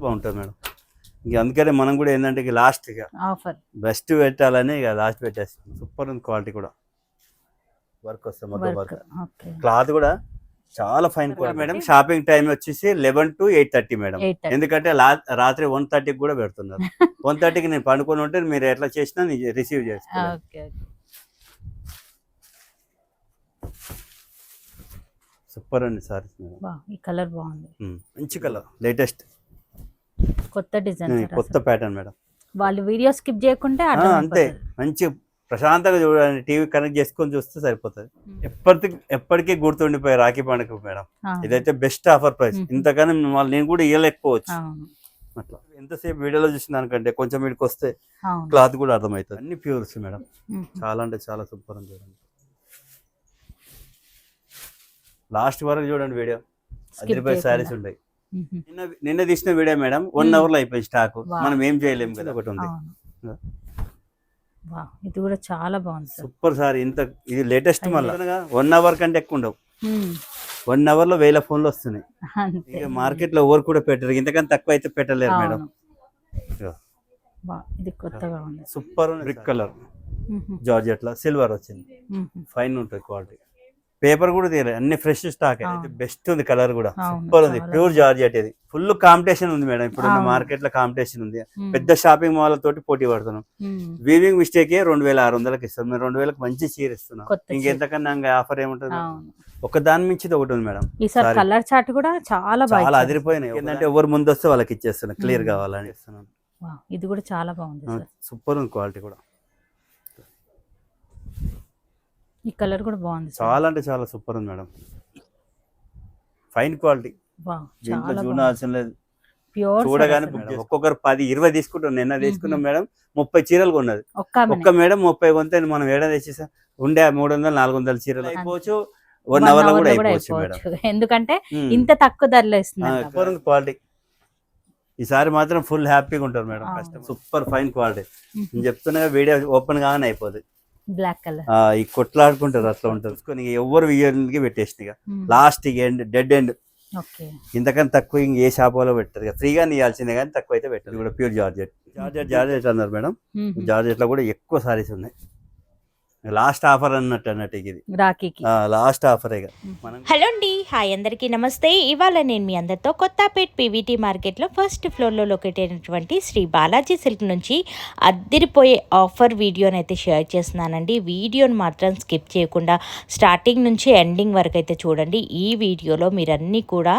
బాగుంటుంది మేడం. ఇంక అందుకనే మనం కూడా ఏంటంటే ఇక లాస్ట్ ఇక ఆఫర్ బెస్ట్ పెట్టాలని ఇక లాస్ట్ పెట్టేస్తాం. సూపర్ ఉంది క్వాలిటీ కూడా. వర్క్ వస్తుంది మొత్తం వర్క్. ఓకే క్లాత్ కూడా చాలా fine quality madam. Shopping time వచ్చేసి 11 to 8:30 మేడం. 8:30 ఎందుకంటే రాత్రి 1:30కి కూడా పెడుతున్నారు. 1:30కి నేను పండుకొని ఉంటే మీరు ఎట్లా చేసినా నేను రిసీవ్ చేస్తాను. ఓకే సూపర్ అండి సారీస్ మేడం. బా ఈ కలర్ బాగుంది. మంచి కలర్, లేటెస్ట్ కొత్త డిజైన్, కొత్త ప్యాటర్న్ మేడం. వాళ్ళు వీడియో స్కిప్ చేయకుంటే అంతే, మంచి ప్రశాంతంగా చూడండి. టీవీ కనెక్ట్ చేసుకొని చూస్తే సరిపోతుంది. ఎప్పటికీ గుర్తుండిపోయి రాఖీ పండుగ మేడం. ఇదైతే బెస్ట్ ఆఫర్ ప్రైస్. ఇంతకన్నా నేను కూడా ఇవ్వలేకపోవచ్చు అట్లా. ఎంతసేపు వీడియోలో చూసిన దానికంటే కొంచెం వీడికి వస్తే క్లాత్ కూడా అర్థమవుతుంది. అన్ని ప్యూర్స్ మేడం. చాలా అంటే చాలా సూపర్ అని చూడండి. లాస్ట్ వరకు చూడండి వీడియో. 10 శారీస్ ఉంటాయి. నిన్న తీసిన వీడియో మేడం 1 hour లో అయిపోయింది స్టాక్. మనం ఏం చేయలేము కదా. ఒకటి ఉంది. ఇది కూడా చాలా బాగుంది. Super sorry. ఇది లేటెస్ట్. మళ్ళీ 1 hour కంటే ఎక్కువ ఉండవు. 1 hour లో 1000 ఫోన్లు వస్తున్నాయి. ఇక మార్కెట్ లో ఎవరు కూడా పెట్టరు. ఇంతకన్నా తక్కువ అయితే పెట్టలేరు మేడం. ఇది కొత్తగా ఉంది. సూపర్ బ్రిక్ కలర్ జార్జెట్ లో సిల్వర్ వచ్చింది. ఫైన్ ఉంటుంది క్వాలిటీ. పేపర్ కూడా తీయలేదు. అన్ని ఫ్రెష్ స్టాక్. బెస్ట్ ఉంది. కలర్ కూడా సూపర్ ఉంది. Pure georgette. ఇది ఫుల్ కాంపిటీషన్ ఉంది మేడం. ఇప్పుడు మార్కెట్ లో కాంపిటీషన్ ఉంది. పెద్ద షాపింగ్ మాల్ తోటి పోటీ పడుతున్నాం. వీవింగ్ మిస్టేక్ 2600కి ఇస్తాం. మేము 2000కి మంచి చీర ఇస్తున్నాం. ఇంకెంతకన్నా ఆఫర్ ఏముంటుంది? ఒక దాని మించి ఒకటి ఉంది మేడం. కలర్ చార్ట్ కూడా చాలా అదిరిపోయినాయి. ఏంటంటే ఎవరు ముందు వస్తే వాళ్ళకి ఇచ్చేస్తున్నాం. క్లియర్ కావాలని ఇస్తున్నాను. ఇది కూడా చాలా బాగుంది. సూపర్ ఉంది క్వాలిటీ కూడా. ఈ కలర్ కూడా బాగుంది. చాలా అంటే చాలా సూపర్ ఉంది మేడం. Fine quality. చూడాల్సిన లేదు. చూడగానే ఒక్కొక్కరు 10-20 తీసుకుంటాం. నిన్న తీసుకున్నాం మేడం. 30 చీరలు కొన్నది ఒక్క మేడం. 30 కొంటే మనం ఏడా తెచ్చేసా ఉండే 300-400 చీరలు అయిపోవచ్చు. 1 hour లో కూడా అయిపోవచ్చు మేడం. ఎందుకంటే ఇంత తక్కువ ధరలో ఇస్తున్నారు. క్వాలిటీ ఈసారి మాత్రం ఫుల్ హ్యాపీగా ఉంటారు మేడం. Super fine quality. నేను చెప్తున్నా వీడియో ఓపెన్ గానే అయిపోతుంది. బ్లాక్ కలర్ ఈ కొట్లాడుకుంటారు. అట్లా ఉంటారు. ఎవరు వియర్కి పెట్టేసి లాస్ట్ ఎండ్ డెడ్ ఎండ్. ఇంతకన్నా తక్కువ ఇంక ఏ షాప్ లో పెట్టారు. ఫ్రీగా ఇవ్వాల్సిందే కానీ తక్కువ అయితే పెట్టారు. కూడా ప్యూర్ జార్జెట్ అన్నారు మేడం. జార్జెట్ లో కూడా ఎక్కువ సారీస్ ఉన్నాయి. లాస్ట్ ఆఫర్ అన్నట్టు ఇది రాఖీకి లాస్ట్ ఆఫర్. హలో అండి, హాయ్ అందరికీ నమస్తే. ఇవాళ నేను మీ అందరితో కొత్తపేట్ పీవీటీ మార్కెట్లో ఫస్ట్ ఫ్లోర్లో లొకేట్ అయినటువంటి శ్రీ బాలాజీ సిల్క్ నుంచి అద్దిరిపోయే ఆఫర్ వీడియోని అయితే షేర్ చేస్తున్నానండి. వీడియోని మాత్రం స్కిప్ చేయకుండా స్టార్టింగ్ నుంచి ఎండింగ్ వరకు అయితే చూడండి. ఈ వీడియోలో మీరన్నీ కూడా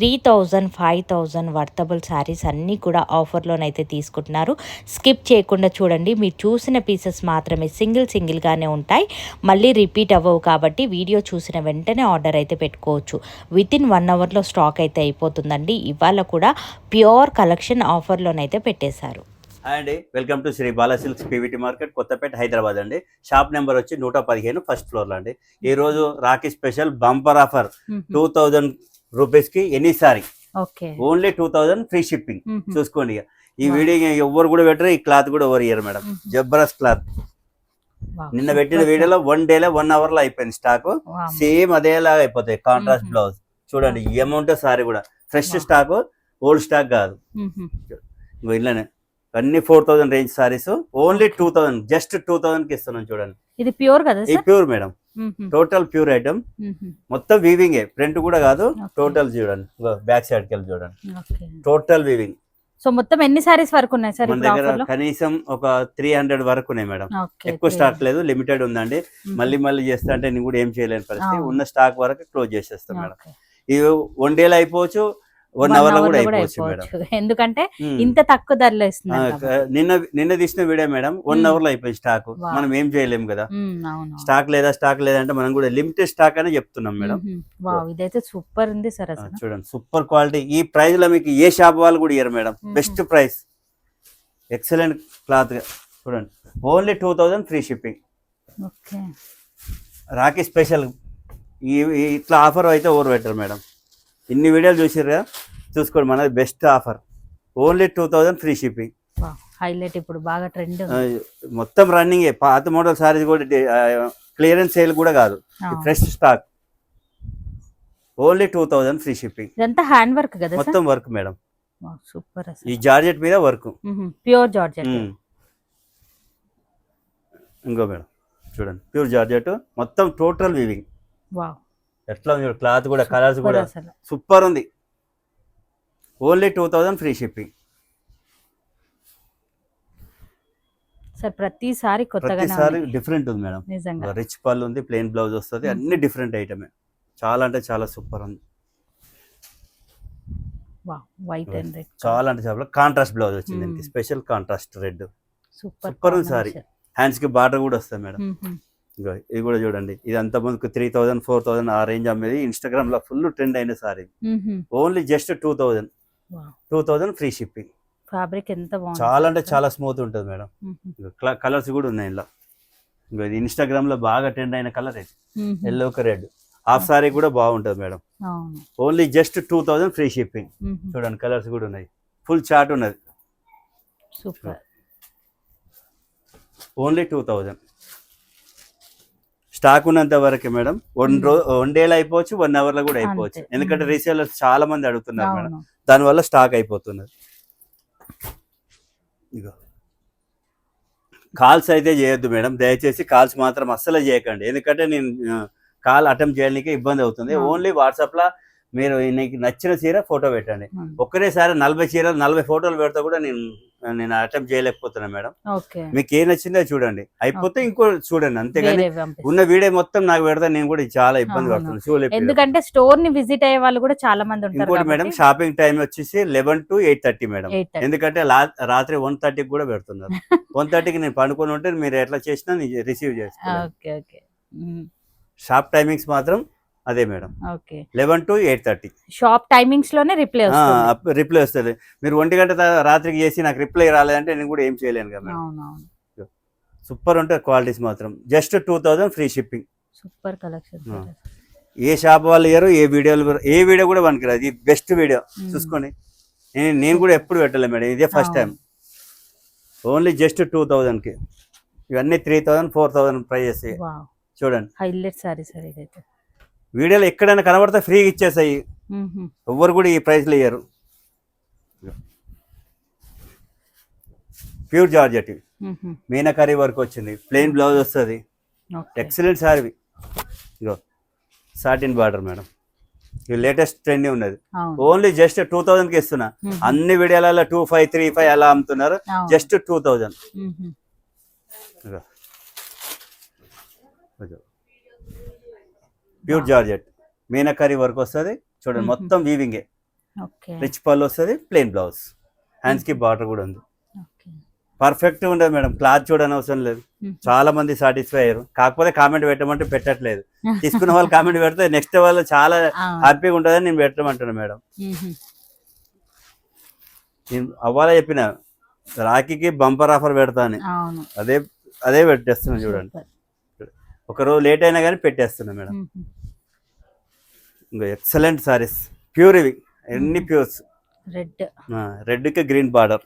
3000, 5000 వర్తబుల్ శారీస్ అన్నీ కూడా ఆఫర్లోనైతే తీసుకుంటున్నారు. స్కిప్ చేయకుండా చూడండి. మీరు చూసిన పీసెస్ మాత్రమే సింగిల్గానే ఉంటాయి. మళ్ళీ రిపీట్ అవ్వవు. కాబట్టి వీడియో చూసిన వెంటనే ఆర్డర్ అయితే పెట్టుకోవచ్చు. వితిన్ 1 hourలో స్టాక్ అయితే అయిపోతుందండి. ఇవాళ కూడా ప్యూర్ కలెక్షన్ ఆఫర్లోనైతే పెట్టేశారు. హాయ్ అండి, welcome to Shri Bala silks PVT market, Kothapet, Hyderabad అండి. షాప్ నెంబర్ వచ్చి 115 ఫస్ట్ ఫ్లోర్లో అండి. ఈ రోజు రాఖీ స్పెషల్ బంపర్ ఆఫర్ 2000 రూపీస్కి any sorry. Only 2000 free shipping. చూసుకోండి. ఈ వీడియో ఎవరు కూడా పెట్టరు. ఈ క్లాత్ కూడా ఎవరు ఇయ్యరు మేడం. జబర్దస్త్ క్లాత్. నిన్న పెట్టిన వీడియోలో 1 day 1 hour లో అయిపోయింది స్టాక్. సేమ్ అదేలాగా అయిపోతాయి. కాంట్రాస్ట్ బ్లౌజ్ చూడండి. ఈ అమౌంట్ సారీ కూడా ఫ్రెష్ స్టాక్, ఓల్డ్ స్టాక్ కాదు. ఇలానే అన్ని 4000 రేంజ్ సారీస్. ఓన్లీ 2000, జస్ట్ 2000 కి ఇస్తున్నాం. చూడండి, ఇది ప్యూర్ కదా? ఇది pure madam. Total pure item. మొత్తం వీవింగ్, ప్రింట్ కూడా కాదు. టోటల్ చూడండి. బ్యాక్ సైడ్ కి వెళ్ళి చూడండి. Total weaving. సో మొత్తం ఎన్ని సారీస్ వరకు ఉన్నాయి సార్? మన దగ్గర కనీసం ఒక 300 వరకు ఉన్నాయి మేడం. ఎక్కువ స్టాక్ లేదు, లిమిటెడ్ ఉందండి. మళ్ళీ చేస్తా అంటే నేను కూడా ఏం చేయలేని పరిస్థితి. ఉన్న స్టాక్ వరకు క్లోజ్ చేసేస్తాం మేడం. ఇది 1 day అయిపోవచ్చు, 1 hour లో కూడా అయిపోవచ్చు మేడం. ఎందుకంటే ఇంత తక్కువ ధరలో ఇస్తున్నారు. నిన్న తీసిన వీడియో మేడం 1 hour లో అయిపోయింది స్టాక్. మనం ఏం చేయలేము కదా. స్టాక్ లేదంటే మనం కూడా లిమిటెడ్ స్టాక్ అని చెప్తున్నాం మేడం. ఇదైతే సూపర్ ఉంది సార్. చూడండి, సూపర్ క్వాలిటీ. ఈ ప్రైస్ లో మీకు ఏ షాప్ వాళ్ళు కూడా ఇయ్యరు madam. Best price, excellent cloth. చూడండి, only 2000 free shipping. Rakhi special. ఇట్లా ఆఫర్ అయితే ఓవర్ పెట్టరు మేడం. ఇన్ని వీడియోలు చూసారు కదా, చూసుకోండి. మనది best offer. Only 2000 free shipping. Highlight. ఇప్పుడు బాగా ట్రెండ్. మొత్తం రన్నింగ్. పాత మోడల్ సారీస్ కూడా క్లియరెన్స్ సేల్ కూడా కాదు. Fresh stock. Only 2000 free shipping. ఇదంతా హ్యాండ్ వర్క్ కదా? మొత్తం వర్క్ మేడం. సూపర్ ఈ అసలు. జార్జెట్ మీద వర్క్. Pure georgette. ఇంకో మేడం చూడండి, ప్యూర్ జార్జెట్ మొత్తం టోటల్ వీవింగ్. వావ్, ఎట్లా ఉంది క్లాత్ కూడా, కలర్స్ సూపర్ కూడా అసలు. సూపర్ ఉంది. Only 2000 free shipping. సార్ ప్రతిసారి కొత్తగానే ప్రతిసారి ఉన్నాయి. డిఫరెంట్ ఉంది మేడం. నిజంగా రిచ్ పళ్ళు ఉంది, ప్లెయిన్ బ్లౌజ్ వస్తుంది, అన్ని డిఫరెంట్ ఐటమే. చాలా అంటే చాలా సూపర్ ఉంది. వావ్, వైట్ అండ్ రెడ్ చాలా అంటే చాలా కాంట్రాస్ట్ బ్లౌజ్ వచ్చింది దీనికి, special contrast red. Super super ఉంది సారీ. హ్యాండ్స్ కి బార్డర్ కూడా వస్తుంది మేడం. ఇగో ఇది కూడా చూడండి, ఇది అంత ముందుకు 3000 4000 ఆ రేంజ్ అమ్మేది. ఇన్స్టాగ్రామ్ లో ఫుల్ ట్రెండ్ అయిన sorry. Only just 2000 free shipping. Fabric ఎంత బాగుంది. చాలా అంటే చాలా స్మూత్ ఉంటుంది మేడం. కలర్స్ కూడా ఉన్నాయి ఇలా. ఇంకో ఇది ఇన్స్టాగ్రామ్ లో బాగా ట్రెండ్ అయిన కలర్ ఇది, ఎల్లో రెడ్. హాఫ్ సారీ కూడా బాగుంటుంది madam. Only just 2000 free shipping. చూడండి కలర్స్ కూడా ఉన్నాయి, ఫుల్ చార్ట్ ఉన్నది. సూపర్. ఓన్లీ 2000. స్టాక్ ఉన్నంత వరకే మేడం. వన్ డేలో అయిపోవచ్చు, 1 hour లో కూడా అయిపోవచ్చు. అంతే. ఎందుకంటే రీసేలర్స్ చాలా మంది అడుగుతున్నారు మేడం, అవును. దానివల్ల స్టాక్ అయిపోతున్నది. ఇగో కాల్స్ అయితే చేయొద్దు మేడం, దయచేసి కాల్స్ మాత్రం అస్సలు చేయకండి. ఎందుకంటే నేను కాల్ అటెంప్ట్ చేయడానికి ఇబ్బంది అవుతుంది. ఓన్లీ వాట్సాప్ లో మీరు నీకు నచ్చిన చీర ఫోటో పెట్టండి. ఒక్కరేసారి 40 చీరలు 40 ఫోటోలు పెడితే కూడా నేను అటెంప్ట్ చేయలేకపోతున్నాను మేడం. ఓకే, మీకు ఏ నచ్చిందో చూడండి, అయిపోతే ఇంకో చూడండి, అంతేగాని వేరే పంపిస్తాను. ఉన్న వీడియో మొత్తం నాకు పెడతా నేను కూడా చాలా ఇబ్బంది అవును. పడుతున్నాను, చూడలేదు. ఎందుకంటే స్టోర్ ని విజిట్ అయ్యే వాళ్ళు కూడా చాలా మంది ఉంటారు ఇంకోటి మేడం, కాబట్టి షాపింగ్ టైం వచ్చేసి 11 to 8:30 మేడం. 8:30. ఎందుకంటే రాత్రి 1:30కి కూడా పెడుతున్నారు. 1:30కి నేను పండుకొని ఉంటే మీరు ఎట్లా చేసినా రిసీవ్ చేస్తాను. ఓకే ఓకే షాప్ టైమింగ్స్ మాత్రం అదే madam, okay. 11 to 8:30. Shop timings లోనే రిప్లై వస్తుంది. రిప్లై వస్తుంది. మీరు 1 గంట రాత్రికి చేసి నాకు రిప్లై రాలేదంటే నేను కూడా ఏం చేయలేను కదా మేడం. అవునవును, సూపర్ ఉంటుంది క్వాలిటీస్ మాత్రం. Just 2000 free shipping. Super collection. ఏ షాప్ వాళ్ళు ఇయ్యరు, ఏ వీడియో కూడా పనికిరాదు. ఇది బెస్ట్ వీడియో చూసుకోండి. నేను కూడా ఎప్పుడు పెట్టలే మేడం, ఇదే ఫస్ట్ టైం. ఓన్లీ జస్ట్ 2000కి. ఇవన్నీ 3000 4000 ప్రైజెస్. చూడండి హైలైట్ సారీ సార్ ఇదైతే. వీడియోలో ఎక్కడైనా కనబడితే ఫ్రీగా ఇచ్చేసాయి, ఎవ్వరు కూడా ఈ ప్రైస్లో ఇయ్యరు. ప్యూర్ జార్జెట్, మీనాకరీ వర్క్ వచ్చింది, ప్లెయిన్ బ్లౌజ్ వస్తుంది, ఎక్సలెంట్ సారీ. ఇగో సాటిన్ బార్డర్ మేడం, ఇది లేటెస్ట్ ట్రెండ్ ఉన్నది. ఓన్లీ జస్ట్ 2000కి ఇస్తున్నా. అన్ని వీడియోలలో 2500 3500 అలా అమ్ముతున్నారు. Just 2000. Pure georgette, meenakari work వస్తుంది. చూడండి మొత్తం వీవింగే, రిచ్ పళ్ళు వస్తుంది, ప్లెయిన్ బ్లౌజ్, హ్యాండ్స్ కి బార్డర్ కూడా ఉంది. పర్ఫెక్ట్ ఉండదు మేడం, క్లాత్ చూడని అవసరం లేదు. చాలా మంది సాటిస్ఫై అయ్యారు. కాకపోతే కామెంట్ పెట్టమంటే పెట్టట్లేదు. తీసుకున్న వాళ్ళు కామెంట్ పెడితే నెక్స్ట్ వాళ్ళు చాలా హ్యాపీగా ఉంటుందని నేను పెట్టమంటున్నాను మేడం. నేను అవ్వాలా చెప్పిన రాఖీకి బంపర్ ఆఫర్ పెడతా అని, అదే పెట్టేస్తున్నాను. చూడండి ఒక రోజు లేట్ అయినా కానీ పెట్టేస్తున్నా మేడం. ఇంకా ఎక్సలెంట్ సారీస్, ప్యూర్ ఇవి ఎన్ని ప్యూర్స్. రెడ్ కి green border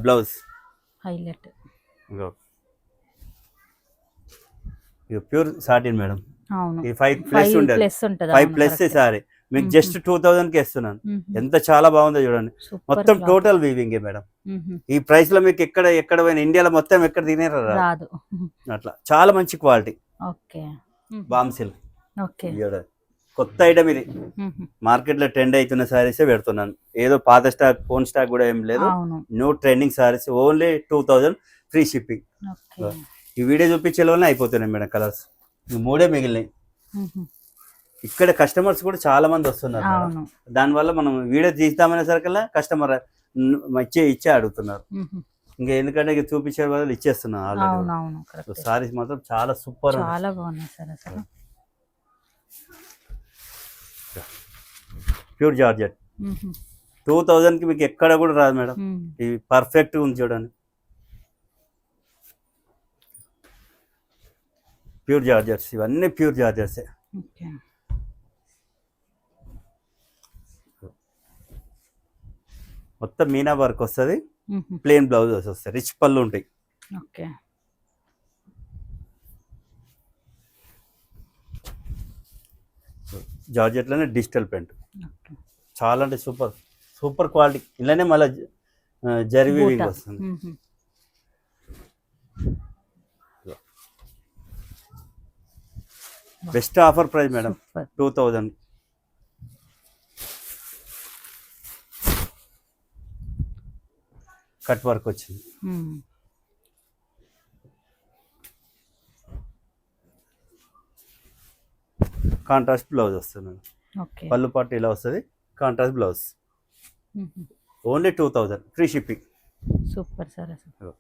blouse, highlight. Pure satin madam. ఇది 5+ ఉండదు, 5+ సారీ. మీకు జస్ట్ 2000కి ఇస్తున్నాను. ఎంత చాలా బాగుందో చూడండి. మొత్తం టోటల్ వీవింగ్ మేడం. ఈ ప్రైస్ లో మీకు ఎక్కడ పోయిన ఇండియాలో మొత్తం ఎక్కడ తినేరా రాదు. అట్లా చాలా మంచి క్వాలిటీ. బామ్ సిల్క్ కొత్త ఐటమ్ ఇది. మార్కెట్ లో ట్రెండ్ అవుతున్న సారీసే పెడుతున్నాను. ఏదో పాత స్టాక్ ఫోన్ స్టాక్ కూడా ఏం లేదు. New trending saris. Only 2000 free shipping. ఈ వీడియో చూపించే వల్ల అయిపోతున్నాయి మేడం కలర్స్. 3 మిగిలినాయి. ఇక్కడ కస్టమర్స్ కూడా చాలా మంది వస్తున్నారు. దానివల్ల మనం వీడియో తీస్తామనే సరికల్లా కస్టమర్ ఇచ్చే అడుగుతున్నారు. ఇంకా ఎందుకంటే చూపించే వాళ్ళు ఇచ్చేస్తున్నాను ఆల్రెడీ. సారీస్ మాత్రం చాలా సూపర్, చాలా బాగున్నాయి సార్ అసలు. ప్యూర్ జార్జెట్ 2000కి మీకు ఎక్కడ కూడా రాదు మేడం. ఇది పర్ఫెక్ట్ ఉంది చూడండి. ప్యూర్ జార్జెట్స్, ఇవన్నీ ప్యూర్ జార్జెట్సే. మొత్తం మీనా వర్క్ వస్తుంది, ప్లెయిన్ బ్లౌజ్ వస్తాయి, రిచ్ పళ్ళు ఉంటాయి. జార్జెట్లోనే డిజిటల్ ప్రింట్, చాలా అంటే సూపర్ క్వాలిటీ. ఇలానే మళ్ళీ జరీ వీవింగ్ వస్తుంది. Best offer price madam, 2000. Cut work వచ్చింది. కాంట్రాస్ట్ బ్లౌజ్ వస్తుంది మేడం. ఓకే. పళ్ళు పాటు ఇలా వస్తుంది, contrast blouse. Only 2000, free shipping. Super sir అసలు.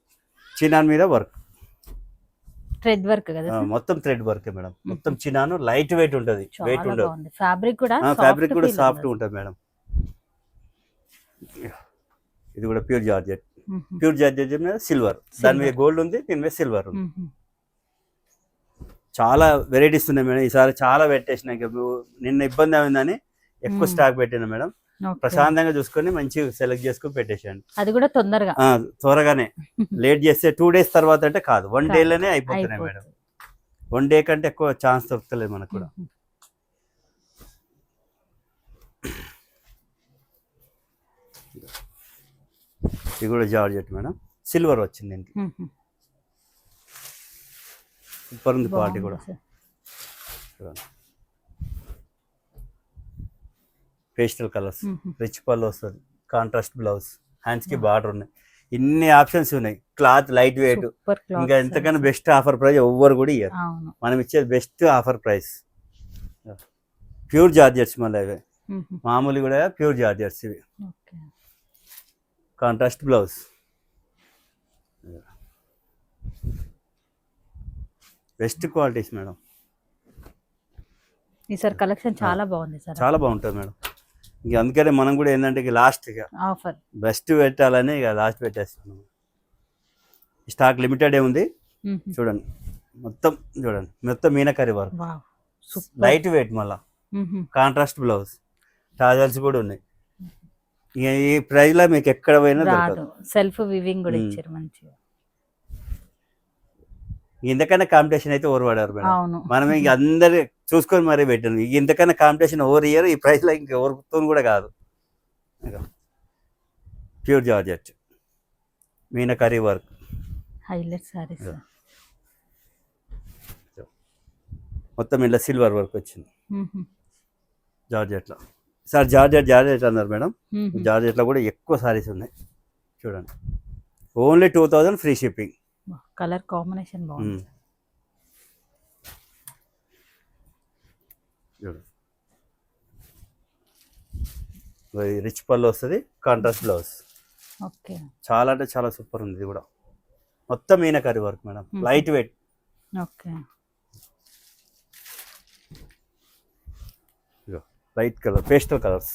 చినాన్ మీద వర్క్, థ్రెడ్ వర్క్ కదా సార్? మొత్తం థ్రెడ్ వర్క్ మేడం. మొత్తం చినాను లైట్ వెయిట్ ఉంటుంది, వెయిట్ చాలా ఉండదు. బాగుంది. ఫ్యాబ్రిక్ కూడా ఫ్యాబ్రిక్ కూడా సాఫ్ట్ ఉంటుంది మేడం. ఇది కూడా ప్యూర్ జార్జెట్. ప్యూర్ జార్జెట్ మీద సిల్వర్, దాని మీద గోల్డ్ ఉంది, దీని మీద సిల్వర్ ఉంది. చాలా వెరైటీస్ ఉన్నాయి మేడం. ఈసారి చాలా పెట్టేసిన, నిన్న ఇబ్బంది అయిందని ఎక్కువ స్టాక్ పెట్టిన మేడం. ప్రశాంతంగా చూసుకొని మంచిగా సెలెక్ట్ చేసుకొని పెట్టేసాను. అది కూడా తొందరగా, త్వరగానే. లేట్ చేస్తే 2 days తర్వాత అంటే కాదు, 1 dayలోనే అయిపోతున్నాయి మేడం. 1 day కంటే ఎక్కువ ఛాన్స్ దొరకలేదు మనకు కూడా. ఇది కూడా జార్జెట్ మేడం, సిల్వర్ వచ్చింది ఇంటి. సూపర్ ఉంది క్వాలిటీ కూడా. పేస్టల్ కలర్స్, రిచ్ పళ్ళు వస్తుంది, కాంట్రాస్ట్ బ్లౌజ్, హ్యాండ్స్ కి బార్డర్ ఉన్నాయి. ఇన్ని ఆప్షన్స్ ఉన్నాయి. Cloth light weight. ఇంకా ఎంతకన్నా బెస్ట్ ఆఫర్ ప్రైస్ ఎవ్వరు కూడా ఇయ్యారు. మనం ఇచ్చేది best offer price. Pure georgettes మళ్ళీ ఇవి మామూలు కూడా ప్యూర్ జార్జెట్స్ ఇవి. Contrast blouse, best qualities madam. ఈసారి కలెక్షన్ చాలా బాగుంది సార్, చాలా బాగుంటుంది మేడం. ఇంక అందుకనే మనం కూడా ఏంటంటే లాస్ట్ ఇక ఆఫర్ బెస్ట్ పెట్టాలని ఇక లాస్ట్ పెట్టేస్తున్నాం. స్టాక్ లిమిటెడ్ ఉంది. చూడండి మొత్తం, చూడండి మొత్తం మీనకరీ వర్క్, లైట్ వెయిట్, మళ్ళా కాంట్రాస్ట్ బ్లౌజ్, టాజల్స్ కూడా ఉన్నాయి. ఇక ఈ ప్రైస్ లో మీకు ఎక్కడ పోయినా దొరకదు. సెల్ఫ్ వివింగ్ కూడా ఇచ్చారు మంచిగా. ఇంతకన్నా కాంపిటీషన్ అయితే ఓవర్ పడారు మేడం. మనం ఇంక అందరు చూసుకొని మరీ పెట్టాను. ఇంతకన్నా కాంపిటీషన్ ఓవర్ ఇయర్ ఈ ప్రైస్ లో ఇంక ఎవరితో కూడా కాదు. Pure georgette, meenakari work, highlight saris, మొత్తం ఇలా సిల్వర్ వర్క్ వచ్చింది జార్జెట్ లో. సార్ జార్జెట్ అన్నారు మేడం. జార్జెట్ లో కూడా ఎక్కువ సారీస్ ఉన్నాయి. చూడండి only 2000, free shipping. Colour combination బాగుంది. రిచ్ పళ్ళు వస్తుంది, కాంట్రాస్ట్ బ్లౌజ్. ఓకే. చాలా అంటే చాలా సూపర్ ఉంది. ఇది కూడా మొత్తం meenakari work madam, light weight. Okay. Light colour, pastel colours.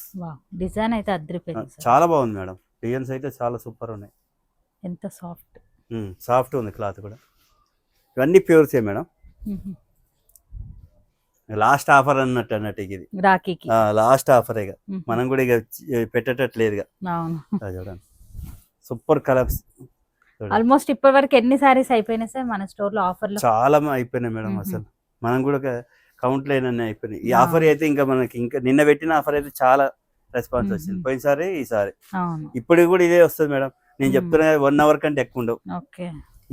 Design అయితే అద్రిపోయింది, చాలా బాగుంది మేడం. డిజైన్స్ అయితే చాలా సూపర్ ఉన్నాయి. ఎంత సాఫ్ట్, సాఫ్ట్ ఉంది క్లాత్ కూడా. ఇవన్నీ ప్యూర్సే మేడం. లాస్ట్ ఆఫర్ అన్నట్టు ఇది రాఖీకి లాస్ట్ ఆఫర్. ఇక మనం కూడా ఇక పెట్టేటట్లేదు. చూడండి సూపర్ కలర్స్. ఆల్మోస్ట్ ఇప్పటి వరకు ఎన్ని సారీస్ అయిపోయినాయి సార్ మన స్టోర్ లో? ఆఫర్ చాలా అయిపోయినాయి మేడం. అసలు మనం కూడా కౌంట్ లేనన్నీ అయిపోయినాయి. ఈ ఆఫర్ అయితే ఇంకా మనకి ఇంకా నిన్న పెట్టిన ఆఫర్ అయితే చాలా రెస్పాన్స్ వచ్చింది. పోయినసారి ఈసారి ఇప్పుడు కూడా ఇదే వస్తుంది మేడం. నేను చెప్తున్నా 1 hour కంటే ఎక్కువ ఉండవు.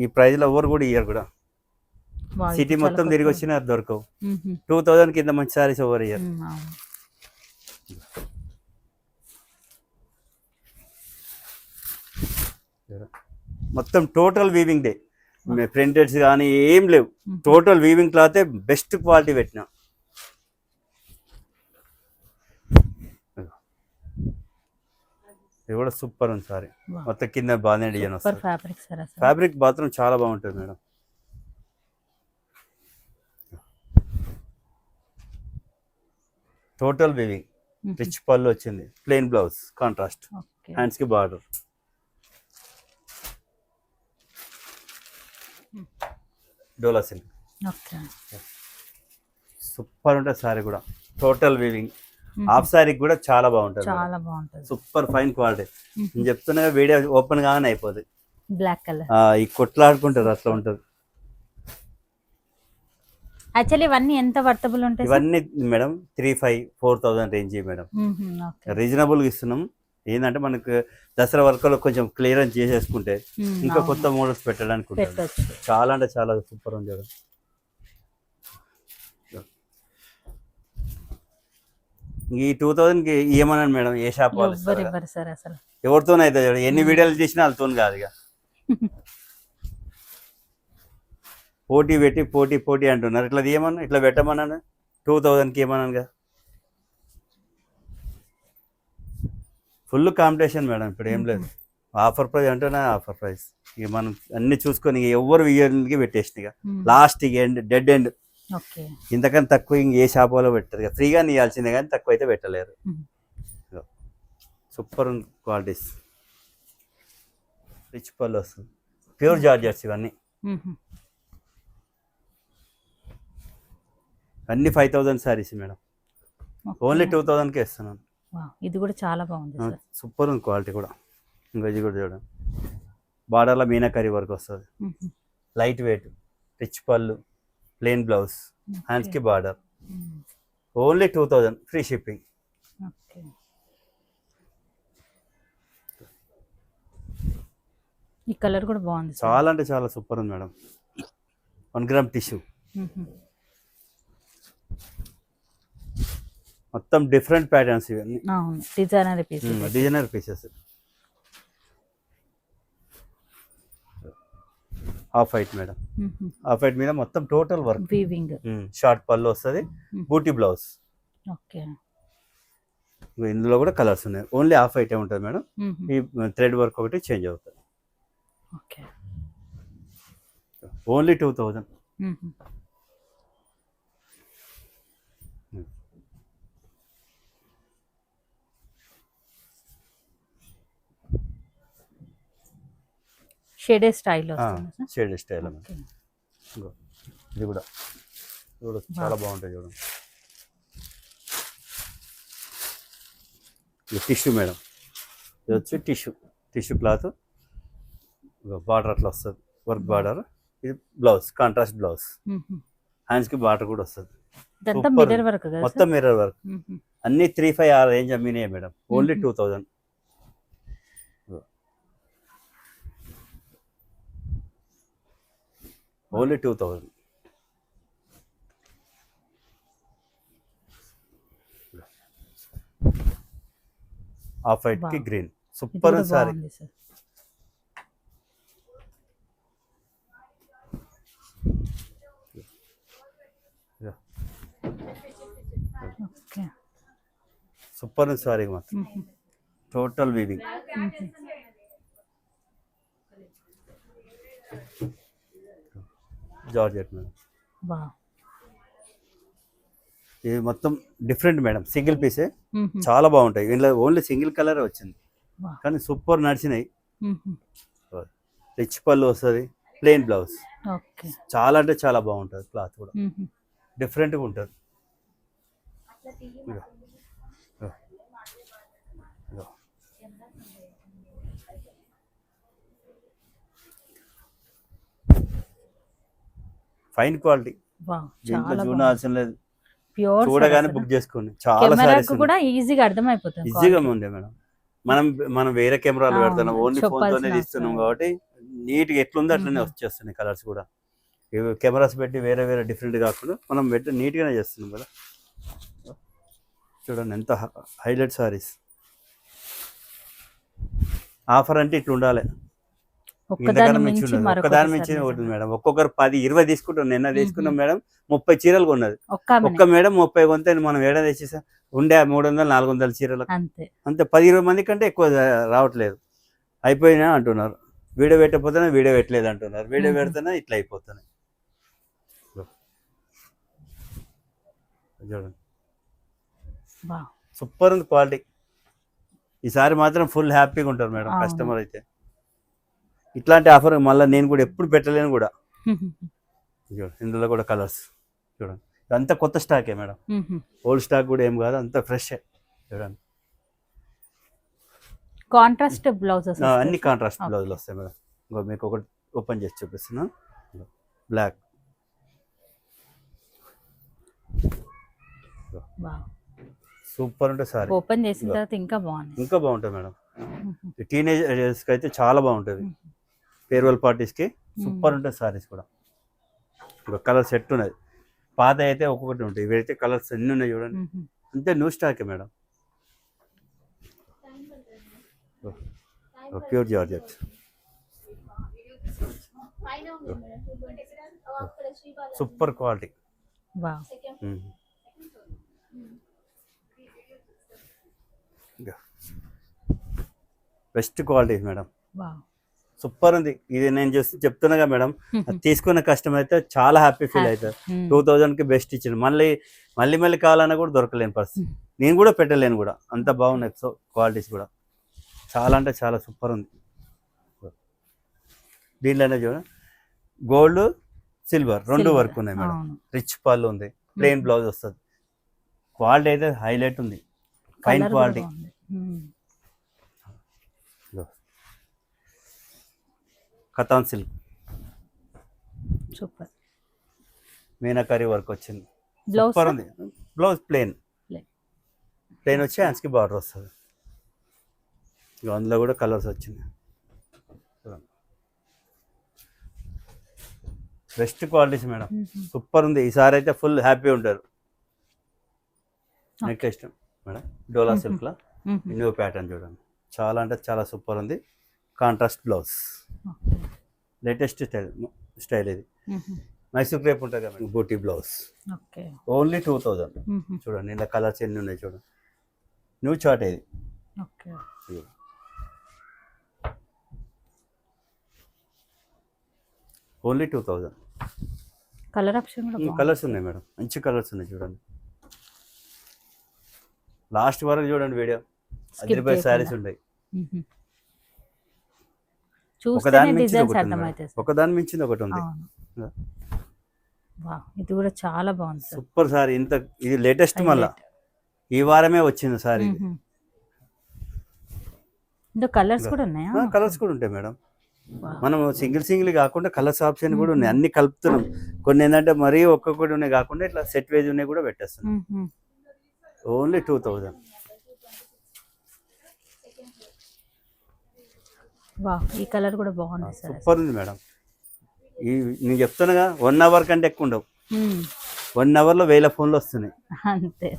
ఈ ప్రైస్ లో ఎవరు కూడా ఇయ్యరు కూడా. సిటీ మొత్తం తిరిగి వచ్చినా దొరకవు. 2000 కింద మంచి సారీస్ ఎవరు ఇయ్యరు. మొత్తం టోటల్ వీవింగ్ డే, ప్రింటెడ్స్ కానీ ఏం లేవు. Total weaving cloth, best quality పెట్టిన. ఇది కూడా సూపర్ ఉంది సారీ. మొత్తం కింద బాగానే డిజైన్ వస్తుంది. ఫ్యాబ్రిక్ మాత్రం చాలా బాగుంటుంది మేడం. టోటల్ వీవింగ్, రిచ్ పళ్ళు వచ్చింది, ప్లెయిన్ బ్లౌజ్, కాంట్రాస్ట్, హ్యాండ్స్ కి బార్డర్. డోలా సిల్క్, సూపర్ ఉంటుంది సారీ కూడా. టోటల్ వీవింగ్, హాఫ్ సారీ కూడా చాలా బాగుంటుంది. Super fine quality. నేను చెప్తున్నా వీడియో ఓపెన్ గానే అయిపోతుంది. బ్లాక్ కలర్ ఈ కొట్లాడుకుంటారు అట్లా ఉంటుంది. యాక్చువల్లీ ఇవన్నీ ఎంత వర్తబుల్ ఉంటాయి? ఇవన్నీ మేడం 3,500-4,000 రేంజ్ మేడం. రీజనబుల్ గా ఇస్తున్నాం. ఏంటంటే మనకు దసరా వర్క్లో కొంచెం క్లియరెన్స్ చేసేసుకుంటే ఇంకా అవును. కొత్త మోడల్స్ పెట్టడానికి ఉంటుంది. పెట్టొచ్చు. చాలా అంటే చాలా సూపర్ ఉంది చూడండి. ఈ 2000కి ఇవ్వమన్నాను మేడం, ఏ షాప్ వాళ్ళు ఎవ్వరు ఇస్తారు కదా. ఇవ్వరు సార్ అసలు. ఎవరితోనైతే చూడండి, ఎన్ని వీడియోలు చేసినా వాళ్ళతో కాదు ఇక. పోటీ పెట్టి పోటీ అంటున్నారు. ఇట్లా తీయమన్నా, ఇట్లా పెట్టమన్నాను, 2000కి ఇవ్వమన్నాను కదా. ఫుల్ కాంపిటీషన్ మేడం, ఇప్పుడు ఏం లేదు. ఆఫర్ ప్రైస్ అంటేనే ఆఫర్ ప్రైస్. ఇక మనం అన్ని చూసుకొని ఇక ఎవరు ఇయర్కి పెట్టేసిన ఇక last end dead end. Okay. ఇంతకన్నా తక్కువ ఇంక ఏ షాప్ వాళ్ళు పెట్టారు ఇక. ఫ్రీగా ఇవ్వాల్సిందే కానీ తక్కువ అయితే పెట్టలేరు. సూపర్ క్వాలిటీస్, రిచ్ పళ్ళు వస్తుంది, ప్యూర్ జార్జెట్స్ ఇవన్నీ. అన్ని 5000 శారీస్ మేడం, ఓన్లీ 2000కే ఇస్తున్నాను. ఇది కూడా చాలా బాగుంది సార్. సూపర్ ఉంది క్వాలిటీ కూడా. ఇంకా ఇది కూడా చూడండి, బార్డర్లో మీనాకరీ వర్క్ వస్తుంది, లైట్ వెయిట్, రిచ్ పళ్ళు, ప్లెయిన్ బ్లౌజ్, హ్యాండ్స్కి border. Only 2000, free shipping. Okay. ఈ కలర్ కూడా బాగుంది సార్. చాలా అంటే చాలా సూపర్ ఉంది మేడం. 1 గ్రామ్ టిష్యూ, మొత్తం డిఫరెంట్ ప్యాటర్న్స్ ఇవన్నీ. అవును, designer pieces. Designer pieces. Half white madam, half white మీద మొత్తం టోటల్ వర్క్, వీవింగ్, షార్ట్ పళ్ళు వస్తుంది, బూటీ బ్లౌజ్. ఓకే. ఇందులో కూడా కలర్స్ ఉన్నాయి. ఓన్లీ హాఫ్ వైట్ ఉంటుంది మేడం. ఈ థ్రెడ్ వర్క్ ఒకటి చేంజ్ అవుతుంది. ఓకే. ఓన్లీ 2000. షేడెడ్ స్టైల్ వస్తుంది సార్. Shade style. ఇది కూడా చాలా బాగుంటుంది చూడండి. ఇది టిష్యూ మేడం, ఇది వచ్చి టిష్యూ క్లాత్, బార్డర్ అట్లా వస్తుంది, వర్క్ బార్డర్. ఇది బ్లౌజ్, కాంట్రాస్ట్ బ్లౌజ్, హ్యాండ్స్కి బార్డర్ కూడా వస్తుంది. మిర్రర్ వర్క్ కదా మొత్తం మిర్రర్ వర్క్. అన్ని 3-5 ఆ రేంజ్ అమ్మినాయి madam. Only 2000. Only 2000. Off white కి green, super sari. Super sari మాత్రం, టోటల్ వీవింగ్. Georgette madam. ఇది మొత్తం డిఫరెంట్ మేడం, సింగిల్ పీసే, చాలా బాగుంటాయి. ఇందులో ఓన్లీ సింగిల్ కలర్ వచ్చింది కానీ సూపర్ నడిచినాయి. రిచ్ పళ్ళు వస్తుంది, ప్లెయిన్ బ్లౌజ్. చాలా అంటే చాలా బాగుంటుంది. క్లాత్ కూడా డిఫరెంట్గా ఉంటుంది. ఫైన్ క్వాలిటీ, దీంట్లో చూడాల్సిన లేదు, చూడగానే బుక్ చేసుకోండి. చాలా సారీస్ కూడా ఈజీగా అర్థమైపోతుంది, ఈజీగా ఉంది మేడం. మనం వేరే కెమెరాలు పెడుతున్నాం, ఓన్లీ ఫోన్ తోనే తీస్తున్నాం కాబట్టి నీట్గా ఎట్లుందో అట్లనే వచ్చేస్తున్నాయి కలర్స్ కూడా. కెమెరాస్ పెట్టి వేరే డిఫరెంట్ కాకుండా మనం పెట్టి నీట్గానే చేస్తున్నాం కదా. చూడండి ఎంత హైలైట్ సారీస్. ఆఫర్ అంటే ఇట్లా ఉండాలి, ఒక్కదాని మించి ఒకటి మేడం. ఒక్కొక్కరు 10-20 తీసుకుంటాం. నిన్న తీసుకున్నాం మేడం, 30 చీరలు కొన్నది ఒక్క మేడం. 30 కొంటే మనం ఏడా తెచ్చేసా ఉండే 300-400 చీరలు అంతే. 10-20 మంది కంటే ఎక్కువ రావట్లేదు, అయిపోయినా అంటున్నారు. వీడియో పెట్టకపోతేనే వీడియో పెట్టలేదు అంటున్నారు, వీడియో పెడితేనే ఇట్లా అయిపోతున్నాయి. చూడండి సూపర్ ఉంది క్వాలిటీ. ఈసారి మాత్రం ఫుల్ హ్యాపీగా ఉంటారు మేడం కస్టమర్ అయితే. ఇట్లాంటి ఆఫర్ మళ్ళీ నేను కూడా ఎప్పుడు పెట్టలేను కూడా. ఇందులో కూడా కలర్స్ చూడండి, అంతా కొత్త స్టాకే మేడం, ఓల్డ్ స్టాక్ కూడా ఏం కాదు, అంతా ఫ్రెష్. చూడండి కాంట్రాస్ట్ బ్లౌజెస్, అన్ని కాంట్రాస్ట్ బ్లౌజులు వస్తాయి మేడం. ఇంకో మీకు ఒకటి ఓపెన్ చేసి చూపిస్తున్నా, బ్లాక్. సూపర్ ఉంటుంది సారీ. ఓపెన్ చేసిన తర్వాత ఇంకా బాగుంది. ఇంకా బాగుంటుంది మేడం. టీనేజర్స్కి అయితే చాలా బాగుంటుంది. ఫేర్వెల్ పార్టీస్కి సూపర్ ఉంటుంది సారీస్ కూడా. ఒక కలర్ సెట్ ఉన్నది. పాత అయితే ఒక్కొక్కటి ఉంటాయి, ఇవైతే కలర్స్ ఎన్ని ఉన్నాయి చూడండి. అంతే న్యూ స్టాకే madam. Pure georgette. Super quality. Wow. Best quality madam. Wow. Super ఉంది. ఇది నేను చెప్తున్నాగా మేడం, అది తీసుకున్న కస్టమర్ అయితే చాలా హ్యాపీ ఫీల్ అవుతారు. 2000కి బెస్ట్ ఇచ్చిండు. మళ్ళీ మళ్ళీ మళ్ళీ కావాలన్నా కూడా దొరకలేని పరిస్థితి. నేను కూడా పెట్టలేను కూడా, అంత బాగున్నాయి. సో క్వాలిటీస్ కూడా చాలా అంటే చాలా సూపర్ ఉంది. దీంట్లోనే చూడండి, గోల్డ్ సిల్వర్ రెండు వర్క్ ఉన్నాయి మేడం. రిచ్ పళ్ళు ఉంది, ప్లెయిన్ బ్లౌజ్ వస్తుంది. క్వాలిటీ అయితే హైలైట్ ఉంది, fine quality. Katan silk super. Meenakari work వచ్చింది, సూపర్ ఉంది. బ్లౌజ్ ప్లెయిన్ వచ్చి హ్యాండ్స్కి బార్డర్ వస్తుంది. అందులో కూడా కలర్స్ వచ్చింది. బెస్ట్ క్వాలిటీస్ మేడం, సూపర్ ఉంది. ఈసారి అయితే ఫుల్ హ్యాపీ ఉంటారు. నెక్స్ట్ మేడం డోలా సిల్క్లో న్యూ ప్యాటర్న్ చూడండి, చాలా అంటే చాలా సూపర్ ఉంది. కాంట్రాస్ట్ బ్లౌజ్, లేటెస్ట్ స్టైల్ ఇది. మైసూర్ క్రేప్ ఉంటుంది కదా, బూటీ బ్లౌజ్. ఓన్లీ 2000. చూడండి ఇలా కలర్స్ ఎన్ని ఉన్నాయి చూడండి. న్యూ చార్ట్ ఇది. ఓన్లీ 2000. కలర్ ఆప్షన్ కలర్స్ ఉన్నాయి మేడం, మంచి కలర్స్ ఉన్నాయి చూడండి. లాస్ట్ వరకు చూడండి వీడియో. 10 రూపాయల శారీస్ ఉంటాయి. ఒకదాని మించింది ఒకటి ఉంది. ఇది కూడా చాలా బాగుంది. Super sorry. ఇది లేటెస్ట్, మళ్ళా ఈ వారమే వచ్చింది సారీ. కలర్స్ కూడా ఉన్నాయా? కలర్స్ కూడా ఉంటాయి మేడం. మనం సింగిల్ కాకుండా కలర్స్ ఆప్షన్ కూడా ఉన్నాయి, అన్ని కలుపుతున్నాం. కొన్ని ఏంటంటే మరీ ఒక్కొక్కటి ఉన్నాయి కాకుండా ఇట్లా సెట్ వేజ్ ఉన్నాయి కూడా పెట్టేస్తున్నాం. ఓన్లీ 2000. ఈ కలర్ కూడా బాగుంది, సూపర్ ఉంది మేడం. నేను చెప్తున్నాగా 1 అవర్ కంటే ఎక్కువ ఉండవు. 1 అవర్లో 1000 ఫోన్లు వస్తున్నాయి. అంతే,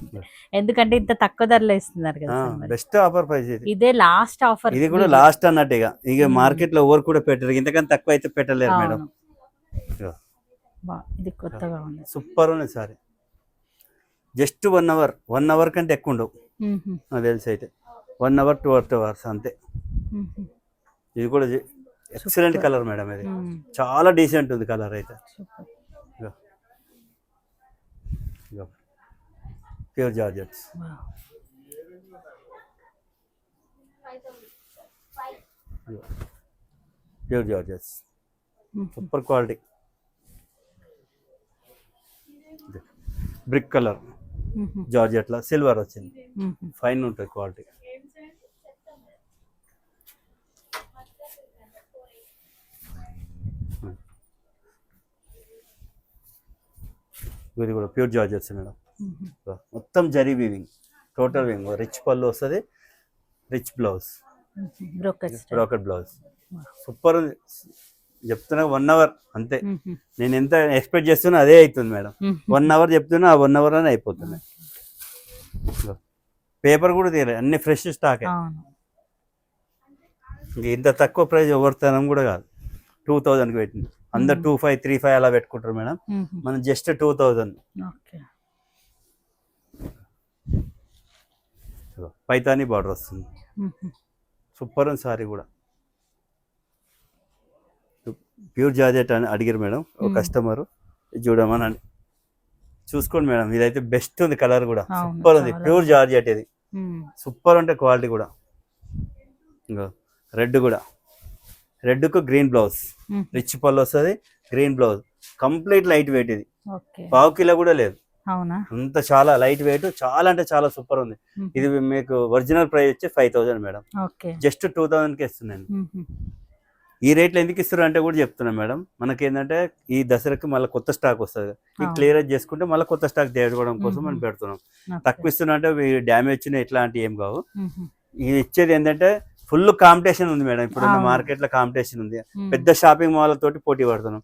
ఎందుకంటే ఇంత తక్కువ ధరలో ఇస్తున్నారు కదా. బెస్ట్ ఆఫర్ ప్రైస్ ఇది. ఇదే లాస్ట్ ఆఫర్. ఇది కూడా లాస్ట్ అన్నట్టు. ఇక మార్కెట్ లో ఎవరు కూడా పెట్టరు, ఇంతకన్నా తక్కువ అయితే పెట్టలేరు మేడం. ఇది కొత్తగా ఉంది, సూపర్ ఉంది సారీ. జస్ట్ 1 అవర్ కంటే ఎక్కువ ఉండవు నాకు తెలిసి అయితే. 1 అవర్ 2 అవర్స్ అంతే. ఇది కూడా ఎక్సలెంట్ కలర్ మేడం. ఇది చాలా డీసెంట్ ఉంది కలర్ అయితే. Pure georgettes. Pure georgettes, super quality. Brick colour జార్జెట్లో సిల్వర్ వచ్చింది, ఫైన్ ఉంటుంది క్వాలిటీ. ఇది కూడా ప్యూర్ జార్జెట్స్ మేడం. మొత్తం zari weaving, total weaving. Rich pallu వస్తుంది, rich blouse, brocade blouse. Super ఉంది. చెప్తున్నా 1 అవర్ అంతే. నేను ఎంత ఎక్స్పెక్ట్ చేస్తున్నా అదే అవుతుంది మేడం. 1 అవర్ చెప్తున్నా, ఆ 1 అవర్ అని అయిపోతుంది. పేపర్ కూడా తీయలేదు, అన్ని ఫ్రెష్ స్టాక్. ఇంత తక్కువ ప్రైస్ ఎవరితనం కూడా కాదు. 2000కి పెట్టింది. అందరు 2500, 3500 అలా పెట్టుకుంటారు మేడం. మనం జస్ట్ 2000. పైతాని బార్డర్ వస్తుంది, సూపర్ ఉంది సారీ కూడా. ప్యూర్ జార్జెట్ అని అడిగారు మేడం ఒక కస్టమర్, చూడమని. చూసుకోండి మేడం, ఇదైతే బెస్ట్ ఉంది. కలర్ కూడా సూపర్ ఉంది, ప్యూర్ జార్జెట్. ఇది సూపర్ ఉంటే క్వాలిటీ కూడా. రెడ్ కూడా, రెడ్కు గ్రీన్ బ్లౌజ్, రిచ్ పళ్ళు వస్తుంది, green blouse. Complete light weight. ఇది 1/2 కిలో కూడా లేదు. అంత చాలా లైట్ వెయిట్, చాలా అంటే చాలా సూపర్ ఉంది. ఇది మీకు ఒరిజినల్ ప్రైస్ వచ్చి 5000 మేడం. జస్ట్ 2000కి ఇస్తున్నాను. ఈ రేట్లు ఎందుకు ఇస్తారు అంటే కూడా చెప్తున్నాం మేడం. మనకేంటంటే ఈ దసరాకి మళ్ళీ కొత్త స్టాక్ వస్తుంది, ఈ క్లియర్ చేసుకుంటే మళ్ళీ కొత్త స్టాక్ తేవడం కోసం మనం పెడుతున్నాం. తక్కువ ఇస్తున్నా అంటే డ్యామేజ్ వచ్చిన ఇట్లాంటి ఏం కావు. ఇది ఇచ్చేది ఏంటంటే ఫుల్ కాంపిటీషన్ ఉంది మేడం. ఇప్పుడు మార్కెట్ లో కాంపిటీషన్ ఉంది, పెద్ద షాపింగ్ మాల్ తోటి పోటీ పడుతున్నాం.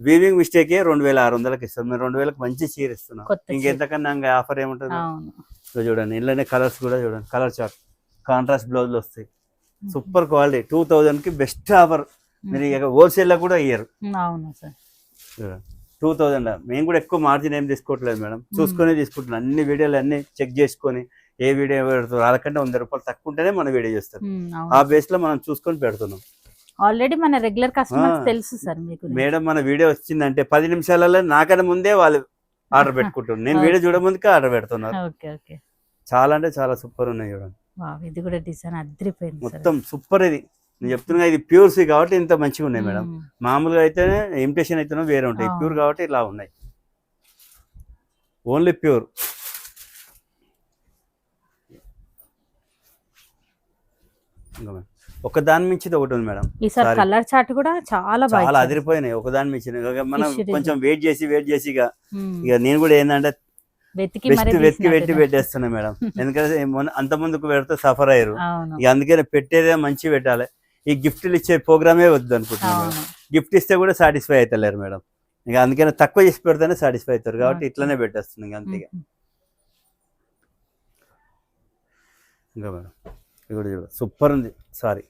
వీవింగ్ మిస్టేక్ 2600కి ఇస్తాం, మేము 2000కి మంచి చీర ఇస్తున్నాం. ఇంకెంతకన్నా ఆఫర్ ఏముంటుంది? చూడండి ఇంట్లోనే కలర్స్ కూడా చూడండి, కలర్ చార్ట్ కాంట్రాస్ట్ బ్లౌజ్లు వస్తాయి, సూపర్ క్వాలిటీ. 2000కి బెస్ట్ ఆఫర్. మీరు ఇక హోల్సేల్ లో కూడా ఇయ్యరు. 2000 మేము కూడా ఎక్కువ మార్జిన్ ఏం తీసుకోవట్లేదు మేడం, చూసుకొని తీసుకుంటున్నాం. అన్ని వీడియోలు అన్ని చెక్ చేసుకొని ఏ వీడియో పెడుతున్నారు, వాళ్ళకంటే 100 రూపాయలు తక్కువ ఉంటేనే మనం వీడియో చేస్తాం. ఆ బేస్ లో మనం చూసుకొని పెడుతున్నాం. ఆల్రెడీ మన రెగ్యులర్ కస్టమర్స్ తెలుసు సార్ మీకు. మేడం మన వీడియో వచ్చిందంటే 10 నిమిషాలలో నాకన్నా ముందే వాళ్ళు ఆర్డర్ పెట్టుకుంటున్నారు. నేను వీడియో చూడముందుకే ఆర్డర్ పెడుతున్నారు. చాలా అంటే చాలా సూపర్ ఉన్నాయి చూడండి. ఇది కూడా డిజైన్ అదిరిపోయింది, మొత్తం సూపర్. ఇది నేను చెప్తున్నా, ఇది ప్యూర్స్ కాబట్టి ఇంత మంచిగా ఉన్నాయి మేడం. మామూలుగా అయితేనే ఇమిటేషన్ అయితేనే వేరే ఉంటాయి, ప్యూర్ కాబట్టి ఇలా ఉన్నాయి. Only pure. ఒక దాని మించి ఒకటి ఉంది మేడం. ఈసారి కలర్ చార్ట్ కూడా చాలా చాలా అదిరిపోయినాయి. ఒక దాని మించి మనం కొంచెం వెయిట్ చేసి ఇక నేను కూడా ఏంటంటే వెతికి పెట్టేస్తున్నా మేడం. ఎందుకంటే అంత ముందుకు పెడితే సఫర్ అయ్యారు. ఇక అందుకని పెట్టేదే మంచి పెట్టాలి. ఈ గిఫ్ట్లు ఇచ్చే ప్రోగ్రామే వద్దు అనుకుంటున్నాను. గిఫ్ట్ ఇస్తే కూడా సాటిస్ఫై అవుతలేరు మేడం. ఇక అందుకని తక్కువ చేసి పెడితేనే సాటిస్ఫై అవుతారు కాబట్టి ఇట్లానే పెట్టేస్తున్నాం. ఇక అంతే. ఇంకా మేడం ఇప్పుడు చూడ సూపర్ ఉంది సారీ,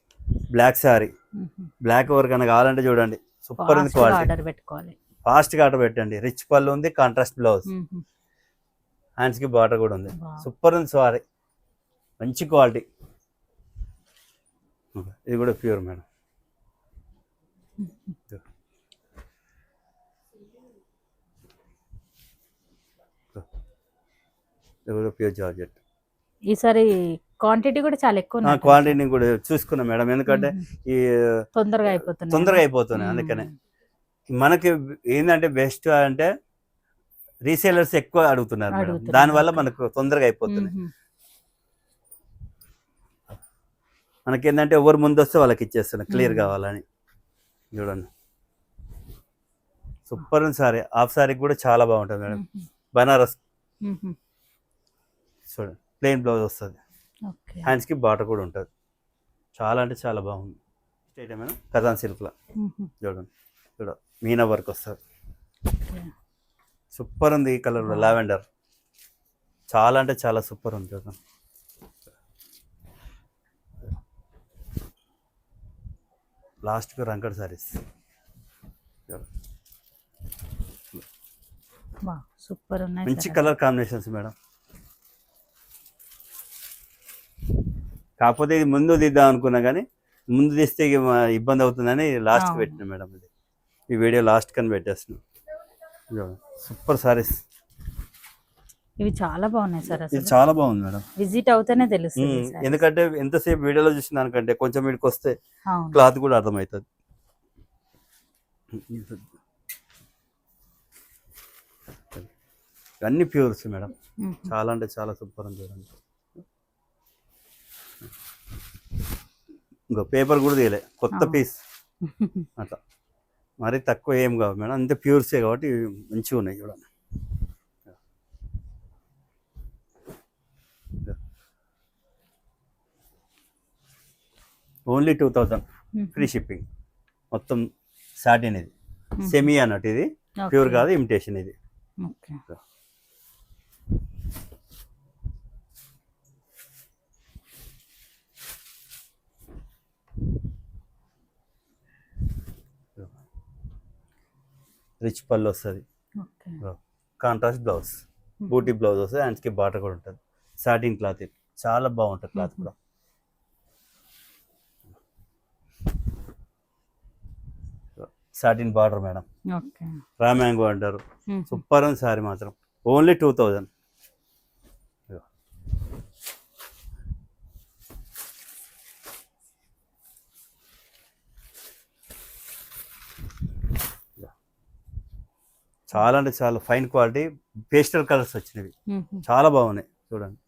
బ్లాక్ సారీ, బ్లాక్ ఎవరికైనా కావాలంటే చూడండి సూపర్ ఉంది క్వాలిటీ. ఫాస్ట్ గా ఆర్డర్ పెట్టండి. రిచ్ పళ్ళు ఉంది, కాంట్రాస్ట్ బ్లౌజ్, హ్యాండ్స్ కి బార్డర్ కూడా ఉంది. సూపర్ ఉంది సారీ, మంచి క్వాలిటీ. ఇది కూడా ప్యూర్ మేడం. ఇది కూడా ప్యూర్ జార్జెట్. ఈసారి క్వాంటిటీ కూడా చాలా ఎక్కువ. క్వాంటిటీ కూడా చూసుకున్నాం మేడం, ఎందుకంటే ఈ తొందరగా అయిపోతున్నాయి. అందుకనే మనకి ఏంటంటే బెస్ట్ అంటే రీసేలర్స్ ఎక్కువ అడుగుతున్నారు మేడం, దానివల్ల మనకు తొందరగా అయిపోతుంది. మనకేంటంటే ఎవరు ముందు వస్తే వాళ్ళకి ఇచ్చేస్తున్నాం క్లియర్ కావాలని. చూడండి సూపర్ ఉంది సారీ. హాఫ్ సారీ కూడా చాలా బాగుంటుంది మేడం. బనారస్ చూడండి, ప్లెయిన్ బ్లౌజ్ వస్తుంది, హ్యాండ్స్ కి బార్డర్ కూడా ఉంటుంది. చాలా అంటే చాలా బాగుంది. స్టేట్ మేడం కథాన్ సిల్క్లో చూడండి, మీనా వర్క్ వస్తుంది. సూపర్ ఉంది. ఈ కలర్ లావెండర్ చాలా అంటే చాలా సూపర్ ఉంది. చూద్దాం లాస్ట్కి రంకడ్ సారీస్ సూపర్ ఉన్నాయి, మంచి కలర్ కాంబినేషన్స్ మేడం. కాకపోతే ఇది ముందు తీద్దాం అనుకున్నా కానీ ముందు తీస్తే ఇబ్బంది అవుతుందని లాస్ట్కి పెట్టినా మేడం. ఇది ఈ వీడియో లాస్ట్ కని పెట్టేస్తున్నాం. సూపర్ సారీస్, ఇవి చాలా బాగున్నాయి సార్. ఇది చాలా బాగుంది మేడం, విజిట్ అవుతేనే తెలుస్తుంది. ఎందుకంటే ఎంతసేపు వీడియోలో చూసిన దానికంటే కొంచెం వీడికి వస్తే క్లాత్ కూడా అర్థమవుతుంది. అన్ని ప్యూర్స్ మేడం, చాలా అంటే చాలా సూపర్ అని చూడండి. ఇంకో పేపర్ కూడా తీయలే, కొత్త పీస్ అట్లా. మరి తక్కువ ఏం కావు మేడం, అంతే ప్యూర్సే కాబట్టి మంచిగా ఉన్నాయి చూడండి. Only 2000 free shipping. మొత్తం సాటిన్, ఇది సెమీ అన్నట్టు, ఇది ప్యూర్ కాదు, ఇమిటేషన్. ఇది రిచ్ పళ్ళు వస్తుంది, కాంట్రాస్ట్ బ్లౌజ్, బూటీ బ్లౌజ్ వస్తుంది, హ్యాండ్స్కి బార్డర్ కూడా ఉంటుంది. సాటిన్ క్లాత్, ఇది చాలా బాగుంటుంది క్లాత్ కూడా. Satin border madam, raw mango అంటారు. సూపర్ ఉంది సారీ మాత్రం. ఓన్లీ 2000. చాలా అంటే చాలా ఫైన్ క్వాలిటీ, పేస్టల్ కలర్స్ వచ్చినవి, చాలా బాగున్నాయి చూడండి.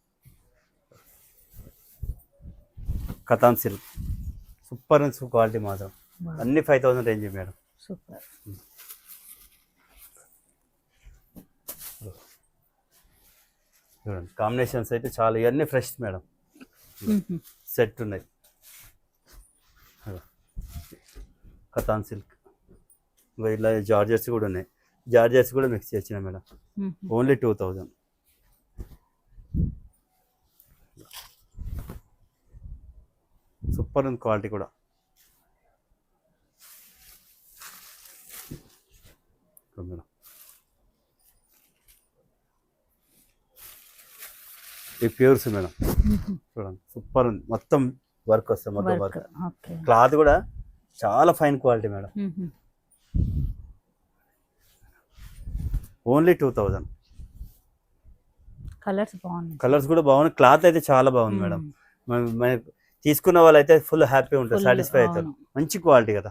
కథాన్ సిల్క్ సూపర్ క్వాలిటీ మాత్రం. అన్ని 5000 రేంజ్ మేడం. సూపర్. చూడండి కాంబినేషన్స్ అయితే చాలా, ఇవన్నీ ఫ్రెష్ మేడం. సెట్ ఉన్నాయి. కతాన్ సిల్క్, ఇలా జార్జెట్స్ కూడా ఉన్నాయి. జార్జెట్స్ కూడా మిక్స్ చేసిన మేడం. ఓన్లీ 2000. సూపర్ ఉంది క్వాలిటీ కూడా. మేడం ఈ ప్యూర్స్ మేడం, చూడండి సూపర్ ఉంది. మొత్తం వర్క్ వస్తుంది, మొత్తం వర్క్. క్లాత్ కూడా చాలా fine quality madam. Only 2000. Colours బాగున్నాయి, కలర్స్ కూడా బాగున్నాయి. క్లాత్ అయితే చాలా బాగుంది మేడం. మన తీసుకున్న వాళ్ళు అయితే ఫుల్ హ్యాపీ ఉంటారు, సాటిస్ఫై అవుతారు. మంచి క్వాలిటీ కదా.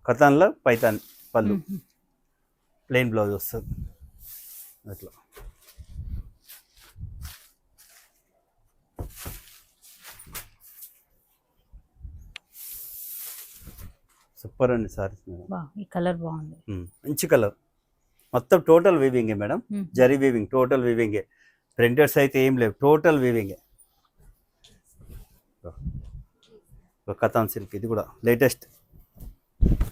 కథన్లో పైతాన్ పళ్ళు, ప్లెయిన్ బ్లౌజ్ వస్తుంది అట్లా. సూపర్ అండి సారీస్ మేడం. ఈ కలర్ బాగుంది, మంచి కలర్. మొత్తం టోటల్ వీవింగే మేడం, జరీ వీవింగ్, టోటల్ వీవింగే. ప్రింటర్స్ అయితే ఏం లేవు, టోటల్ వీవింగే. కథాన్ సిల్క్, ఇది కూడా లేటెస్ట్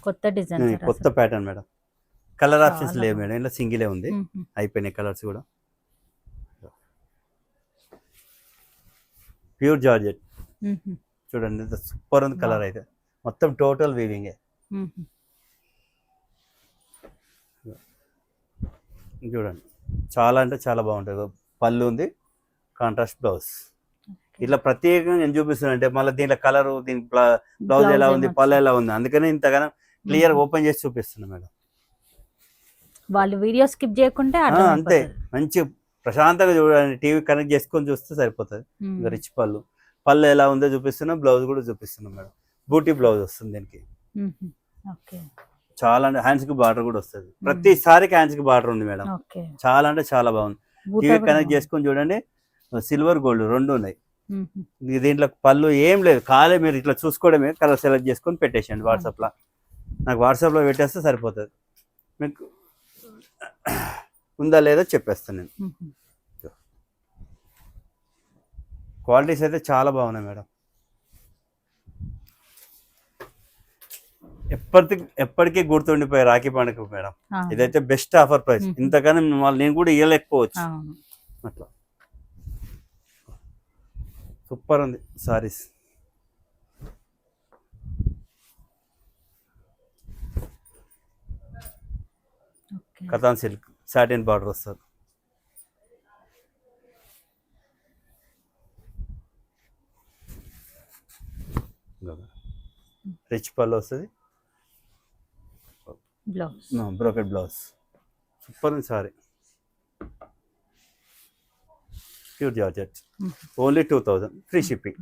కొత్త డిజైన్, కొత్త ప్యాటర్న్ మేడం. కలర్ ఆప్షన్స్ లేవు మేడం, ఇలా సింగిలే ఉంది. అయిపోయినాయి కలర్స్ కూడా. ప్యూర్ జార్జెట్ చూడండి, సూపర్ ఉంది కలర్ అయితే. మొత్తం టోటల్ వీవింగే. చూడండి చాలా అంటే చాలా బాగుంటుంది. పళ్ళు ఉంది, కాంట్రాస్ట్ బ్లౌజ్. ఇట్లా ప్రత్యేకంగా నేను చూపిస్తున్నాను అంటే మళ్ళీ దీంట్లో కలర్, దీని బ్లౌజ్ ఎలా ఉంది, పళ్ళు ఎలా ఉంది, అందుకని ఇంతగానో క్లియర్ ఓపెన్ చేసి చూపిస్తున్నా మేడం. వాళ్ళు వీడియో స్కిప్ చేయకుంటే అంతే, మంచి ప్రశాంతంగా చూడండి. టీవీ కనెక్ట్ చేసుకొని చూస్తే సరిపోతుంది. ఇంకా రిచ్ పళ్ళు ఎలా ఉందో చూపిస్తున్నా, బ్లౌజ్ కూడా చూపిస్తున్నాం మేడం. బూటీ బ్లౌజ్ వస్తుంది దీనికి. చాలా అంటే హ్యాండ్స్ కి బార్డర్ కూడా వస్తుంది. ప్రతిసారికి హ్యాండ్స్ కి బార్డర్ ఉంది మేడం. చాలా అంటే చాలా బాగుంది. టీవీ కనెక్ట్ చేసుకొని చూడండి, సిల్వర్ గోల్డ్ రెండు ఉన్నాయి. దీంట్లో పళ్ళు ఏం లేదు, ఖాళీ మీరు ఇట్లా చూసుకోవడమే. కలర్ సెలెక్ట్ చేసుకొని పెట్టేసేయండి వాట్సాప్లో. నాకు వాట్సాప్లో పెట్టేస్తే సరిపోతుంది. మీకు ఉందా లేదా చెప్పేస్తాను నేను. క్వాలిటీస్ అయితే చాలా బాగున్నాయి మేడం. ఎప్పటికీ గుర్తుండిపోయి రాఖీ పండుగ మేడం. ఇదైతే బెస్ట్ ఆఫర్ ప్రైస్. ఇంతకన్నా నేను కూడా ఇవ్వలేకపోవచ్చు అట్లా. సూపర్ ఉంది saris. Katan silk, satin border వస్తుంది. రిచ్ పళ్ళు వస్తుంది, బ్రోకెట్ బ్లౌజ్. సూపర్ ఉంది sorry. Pure georgette, only 2000, free shipping.